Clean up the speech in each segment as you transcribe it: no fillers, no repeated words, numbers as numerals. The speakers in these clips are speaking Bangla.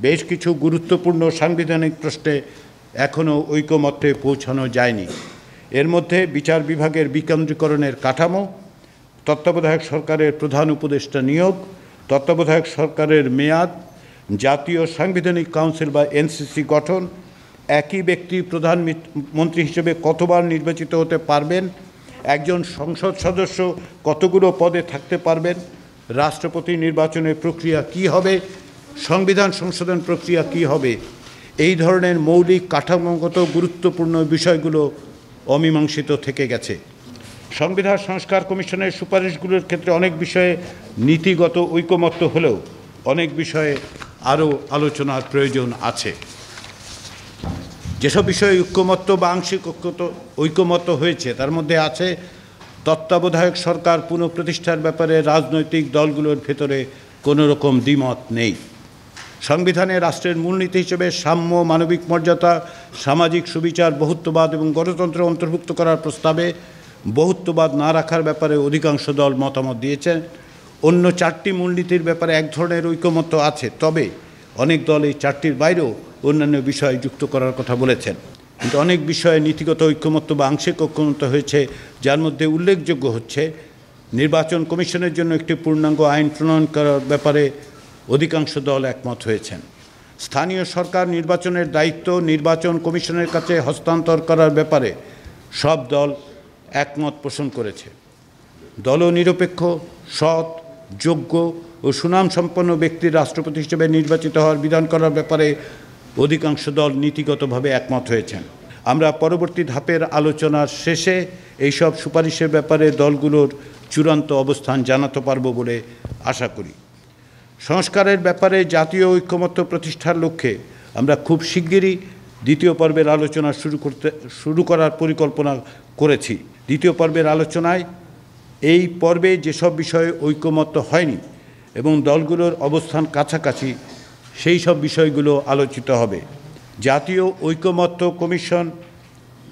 বেশ কিছু গুরুত্বপূর্ণ সাংবিধানিক প্রশ্নে এখনও ঐকমত্যে পৌঁছানো যায়নি। এর মধ্যে বিচার বিভাগের বিকেন্দ্রীকরণের কাঠামো, তত্ত্বাবধায়ক সরকারের প্রধান উপদেষ্টা নিয়োগ, তত্ত্বাবধায়ক সরকারের মেয়াদ, জাতীয় সাংবিধানিক কাউন্সিল বা এনসিসি গঠন, একই ব্যক্তি প্রধানমন্ত্রী হিসেবে কতবার নির্বাচিত হতে পারবেন, একজন সংসদ সদস্য কতগুলো পদে থাকতে পারবেন, রাষ্ট্রপতি নির্বাচনের প্রক্রিয়া কি হবে, সংবিধান সংশোধন প্রক্রিয়া কি হবে, এই ধরনের মৌলিক কাঠামোগত গুরুত্বপূর্ণ বিষয়গুলো অমীমাংসিত থেকে গেছে। সংবিধান সংস্কার কমিশনের সুপারিশগুলোর ক্ষেত্রে অনেক বিষয়ে নীতিগত ঐকমত্য হলেও অনেক বিষয়ে আরও আলোচনার প্রয়োজন আছে। যেসব বিষয়ে ঐকমত্য বা আংশিক ঐকমত্য হয়েছে তার মধ্যে আছে তত্ত্বাবধায়ক সরকার পুনঃপ্রতিষ্ঠার ব্যাপারে রাজনৈতিক দলগুলোর ভেতরে কোনো রকম দ্বিমত নেই। সংবিধানে রাষ্ট্রের মূলনীতি হিসেবে সাম্য, মানবিক মর্যাদা, সামাজিক সুবিচার, বহুত্ববাদ এবং গণতন্ত্র অন্তর্ভুক্ত করার প্রস্তাবে বহুত্ববাদ না রাখার ব্যাপারে অধিকাংশ দল মতামত দিয়েছেন। অন্য 4টি মূলনীতির ব্যাপারে এক ধরনের ঐকমত্য আছে, তবে অনেক দল এই 4টির বাইরেও অন্যান্য বিষয় যুক্ত করার কথা বলেছেন। কিন্তু অনেক বিষয়ে নীতিগত ঐকমত্য বা আংশিক ঐকমত্য হয়েছে, যার মধ্যে উল্লেখযোগ্য হচ্ছে নির্বাচন কমিশনের জন্য একটি পূর্ণাঙ্গ আইন প্রণয়ন করার ব্যাপারে অধিকাংশ দল একমত হয়েছেন। স্থানীয় সরকার নির্বাচনের দায়িত্ব নির্বাচন কমিশনের কাছে হস্তান্তর করার ব্যাপারে সব দল একমত পোষণ করেছে। দলনিরপেক্ষ, সৎ, যোগ্য ও সুনামসম্পন্ন ব্যক্তির রাষ্ট্রপতি হিসেবে নির্বাচিত হওয়ার বিধান করার ব্যাপারে অধিকাংশ দল নীতিগতভাবে একমত হয়েছেন। আমরা পরবর্তী ধাপের আলোচনার শেষে এইসব সুপারিশের ব্যাপারে দলগুলোর চূড়ান্ত অবস্থান জানাতে পারব বলে আশা করি। সংস্কারের ব্যাপারে জাতীয় ঐকমত্য প্রতিষ্ঠার লক্ষ্যে আমরা খুব শিগগিরই দ্বিতীয় পর্বের আলোচনা শুরু করার পরিকল্পনা করেছি। দ্বিতীয় পর্বের আলোচনায় এই পর্বে যেসব বিষয়ে ঐকমত্য হয়নি এবং দলগুলোর অবস্থান কাছাকাছি সেই সব বিষয়গুলো আলোচিত হবে। জাতীয় ঐকমত্য কমিশন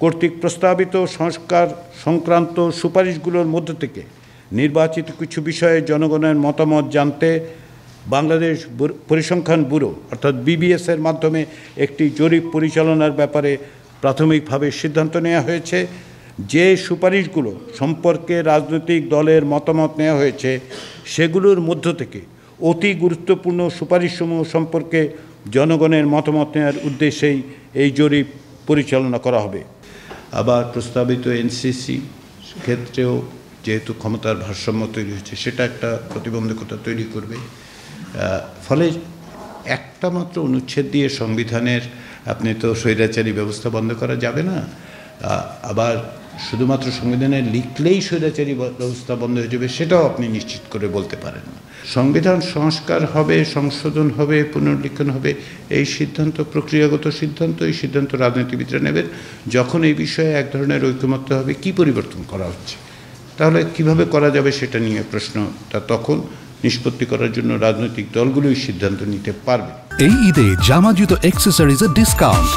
কর্তৃক প্রস্তাবিত সংস্কার সংক্রান্ত সুপারিশগুলোর মধ্য থেকে নির্বাচিত কিছু বিষয়ে জনগণের মতামত জানতে বাংলাদেশ পরিসংখ্যান ব্যুরো অর্থাৎ বিবিএসের মাধ্যমে একটি জরিপ পরিচালনার ব্যাপারে প্রাথমিকভাবে সিদ্ধান্ত নেওয়া হয়েছে। যে সুপারিশগুলো সম্পর্কে রাজনৈতিক দলের মতামত নেওয়া হয়েছে সেগুলোর মধ্য থেকে অতি গুরুত্বপূর্ণ সুপারিশসমূহ সম্পর্কে জনগণের মতামত নেওয়ার উদ্দেশ্যেই এই জরিপ পরিচালনা করা হবে। আবার প্রস্তাবিত এনসিসি ক্ষেত্রেও যেহেতু ক্ষমতার ভারসাম্য তৈরি হচ্ছে, সেটা একটা প্রতিবন্ধকতা তৈরি করবে। ফলে একটা মাত্র অনুচ্ছেদ দিয়ে সংবিধানের আপনি তো স্বৈরাচারী ব্যবস্থা বন্ধ করা যাবে না, আবার শুধুমাত্র সংবিধানে লিখলেই স্বৈরাচারী ব্যবস্থা বন্ধ হয়ে যাবে সেটাও আপনি নিশ্চিত করে বলতে পারেন না। সংবিধান সংস্কার হবে, সংশোধন হবে, পুনর্লিখন হবে, এই সিদ্ধান্ত প্রক্রিয়াগত সিদ্ধান্ত, এই সিদ্ধান্ত রাজনীতিবিদরা নেবেন। যখন এই বিষয়ে এক ধরনের ঐকমত্য হবে কি পরিবর্তন করা হচ্ছে, তাহলে কিভাবে করা যাবে সেটা নিয়ে প্রশ্নটা তখন নিষ্পত্তি করার জন্য রাজনৈতিক দলগুলোই সিদ্ধান্ত নিতে পারবে। এই ঈদে জামা জুতো অ্যাকসেসরিজের ডিসকাউন্ট।